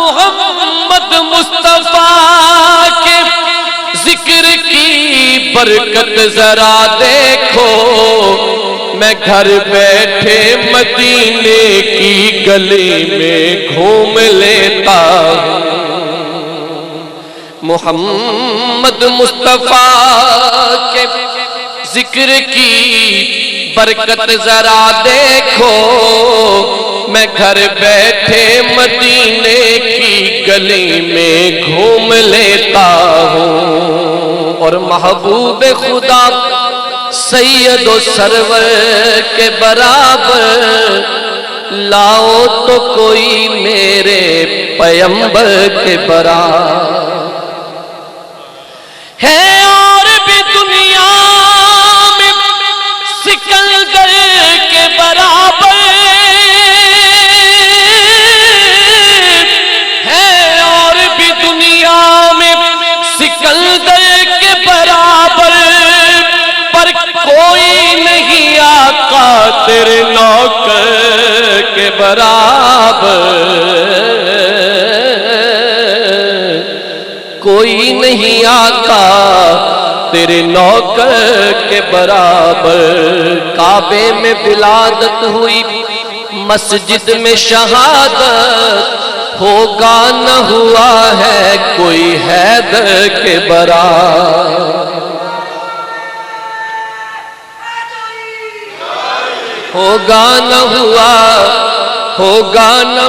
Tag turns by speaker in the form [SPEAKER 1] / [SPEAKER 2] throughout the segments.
[SPEAKER 1] محمد مصطفیٰ کے ذکر کی برکت ذرا دیکھو، میں گھر بیٹھے مدینے کی گلی میں گھوم لیتا ہوں۔ محمد مصطفیٰ کے ذکر کی برکت ذرا دیکھو، میں گھر بیٹھے مدینے کی گلی میں گھوم لیتا ہوں۔ اور محبوب خدا سید و سرور کے برابر لاؤ تو کوئی میرے پیغمبر کے برابر ہے۔ اور بھی دنیا میں سکندر کے برابر ہے، اور بھی دنیا میں سکندر کے برابر، پر کوئی نہیں آقا تیرے نوکر کے برابر، کوئی نہیں آقا تیرے نوکر کے برابر۔ کعبے میں ولادت ہوئی، مسجد میں شہادت، ہوگا نہ ہوا ہے کوئی حیدر کے برابر، ہوگا نہ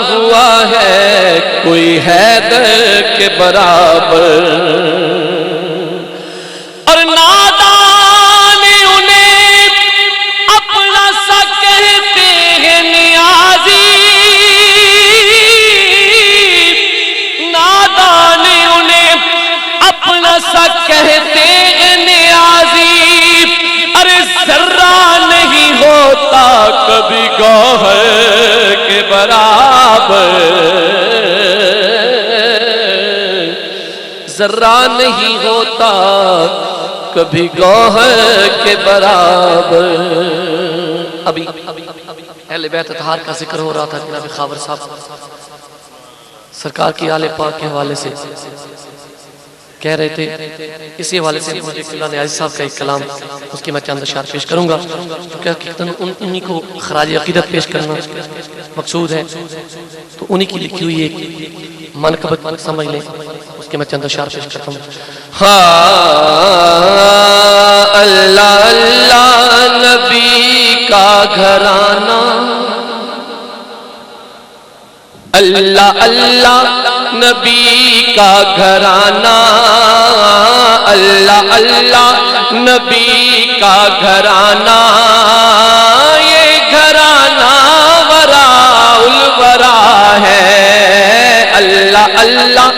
[SPEAKER 1] ہوا ہے کوئی حیدر کے برابر۔ اور نادان انہیں اپنا سا کہتے ہیں نیازی، نادان انہیں اپنا سا کہتے ہیں نیازی، ارے ذرہ نہیں ہوتا کبھی گوہر کے برابر، ذرہ نہیں ہوتا کبھی گوہر کے برابر۔ ابھی اہل بیت اطہار کا ذکر ہو رہا تھا، جناب خاور صاحب سرکار کی آل پاک کے حوالے سے کہہ رہے تھے، اسی حوالے سے مجھے قلعہ نیازی صاحب کا ایک کلام، اس کی میں چند اشعار پیش کروں گا، کیونکہ حقیقتاً انہی کو خراج عقیدت پیش کرنا مقصود ہے، تو انہی کی لکھی ہوئی ایک منقبت سمجھ لیں، اس کے میں چند اشعار پیش کرتا ہوں۔ اللہ اللہ نبی کا گھرانہ، اللہ اللہ نبی کا گھرانہ، اللہ اللہ نبی کا گھرانہ، یہ گھرانہ وراء الورا ہے، اللہ اللہ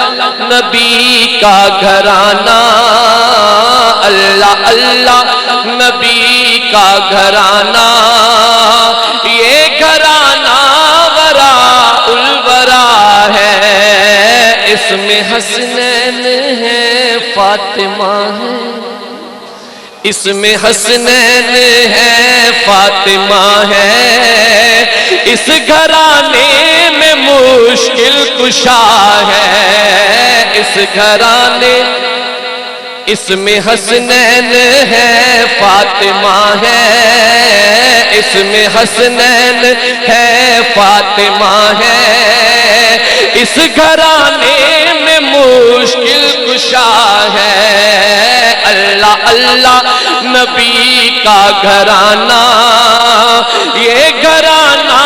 [SPEAKER 1] نبی کا گھرانہ، اللہ اللہ نبی کا گھرانہ، یہ گھرانہ وراء الورا ہے، اس میں حسنین ہے فاطمہ ہے، اس میں حسنین ہے فاطمہ ہے، اس گھرانے میں مشکل کشا ہے، اس گھرانے اس میں حسنین ہے فاطمہ ہے، اس میں حسنین ہے فاطمہ ہے، اس گھرانے میں مشکل کشا ہے، اللہ اللہ نبی کا گھرانہ، یہ گھرانہ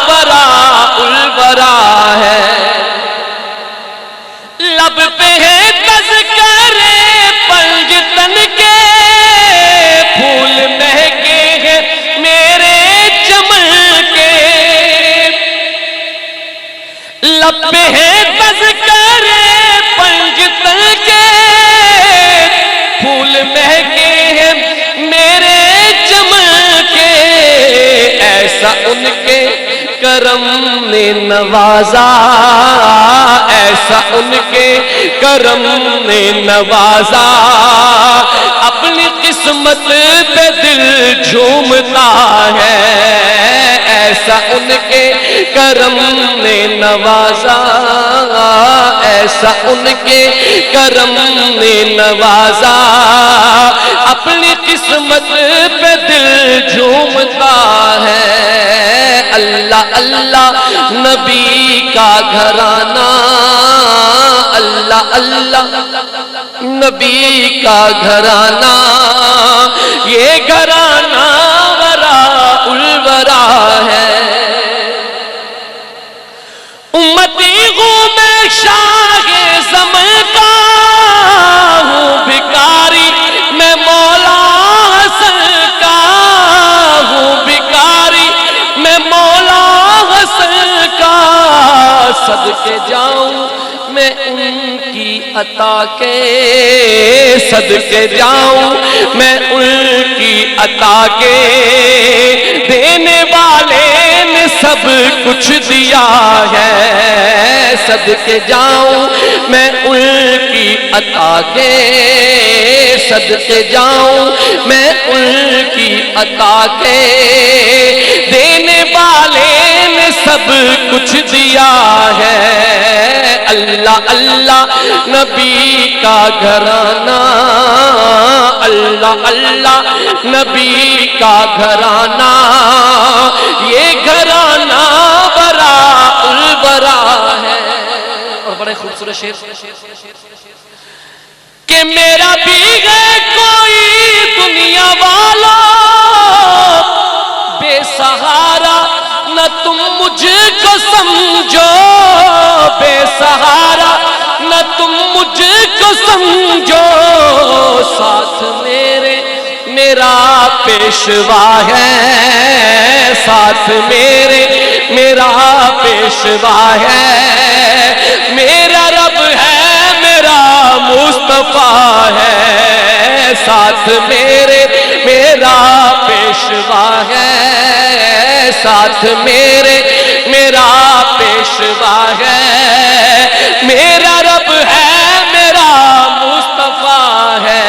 [SPEAKER 1] وراء الورا ہے، لب پہ ہے تذکرے پنجتن کے پھول مہکے ہیں میرے چمن کے، لب پہ ہے تذکرے پنجتن کے پھول مہکے ہیں میرے چمن کے، ایسا ان کے کرم نے نوازا، ایسا ان کے کرم نے نوازا، اپنی قسمت پہ دل جھومتا ہے، ایسا ان کے کرم نے نوازا، ایسا ان کے کرم نے نوازا، اپنی قسمت پہ دل جھومتا ہے۔ اللہ اللہ نبی کا گھرانہ، اللہ اللہ نبی کا گھرانہ، یہ گھرانہ وراء الورا ہے۔ امتی ہوں میں شاہ زمن کا، ہوں بھکاری میں مولا حسن کا، ہوں بھکاری میں مولا حسن کا، صدقے جاؤں میں ان کی عطا کے، صدقے جاؤں میں ان کی عطا کے، دینے والے نے سب کچھ دیا ہے، صدقے جاؤں میں ان کی عطا کے، صدقے جاؤں میں ان کی عطا کے، دینے والے نے سب کچھ دیا ہے۔ اللہ اللہ نبی کا گھرانہ، اللہ اللہ نبی کا گھرانہ، یہ گھرانہ وراء الورا ہے۔ اور بڑے خوبصورت شعر کہ میرا بھی ہے کوئی دنیا والا بے سہارا، نہ تم مجھ کو سمجھو بے سہارا، نہ تم مجھ کو سمجھو، ساتھ میرے میرا پیشوا ہے، ساتھ میرے میرا پیشوا ہے، میرا رب ہے میرا مصطفیٰ ہے، ساتھ میرے میرا پیشوا ہے، ساتھ میرے میرا پیشوا ہے، میرا رب ہے میرا مصطفیٰ ہے۔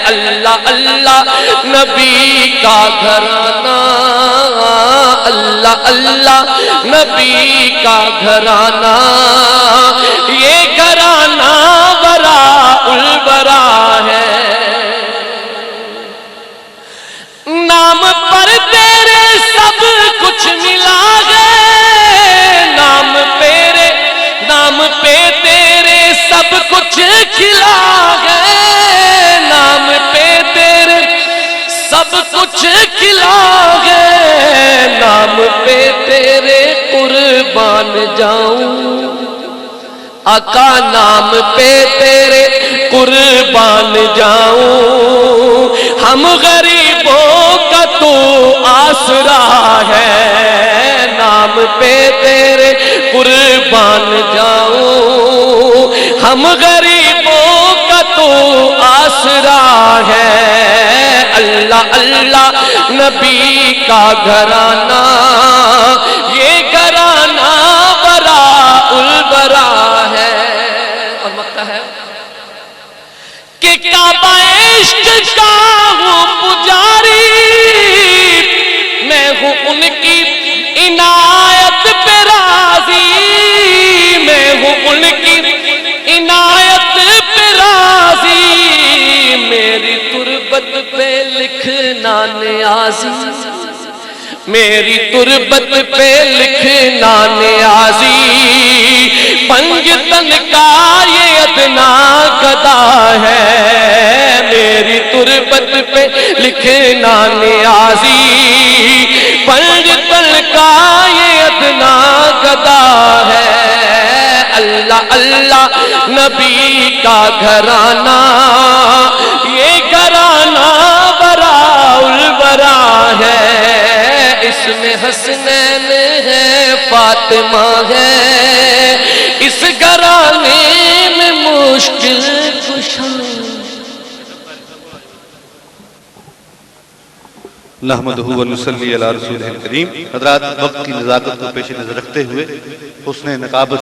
[SPEAKER 1] اللہ اللہ نبی کا گھرانہ، اللہ اللہ نبی کا گھرانہ، یہ گھرانہ وراء الورا ہے۔ نام پر تیرے سب کچھ ملا ہے، نام پہ تیرے سب کچھ کھلا ہے، نام پہ تیرے سب کچھ کھلا ہے، نام پہ تیرے قربان جاؤں، آقا نام پہ تیرے قربان جاؤں، ہم غریبوں کا تو آسرا ہے، نام پہ تیرے قربان جاؤں، ہم غریبوں کا تو آسرا ہے۔ اللہ اللہ نبی کا گھرانہ، یہ گھرانہ وراء الورا ہے۔ اور مکہ ہے کہ کعبہ عشق کا ہوں پجاری، میں ہوں ان کی عنایت پہ راضی، میں ہوں ان کی عنایت پہ راضی، میری تربت پہ لکھنا نیازی، میری تربت پہ لکھنا نیازی، پنجتن کا یہ ادنا گدا ہے، میری تربت پہ لکھنا نیازی، پنجتن کا یہ ادنا گدا ہے۔ اللہ اللہ نبی کا گھرانہ، یہ گھرانہ وراء الورا ہے، اس میں حسنین ہے فاطمہ ہے، اس گھرانے میں مشکل کشا۔
[SPEAKER 2] نحمدہ و نصلی علی رسولہ الکریم۔ حضرات، وقت کی نزاکت کو پیش نظر رکھتے ہوئے حسن نقابت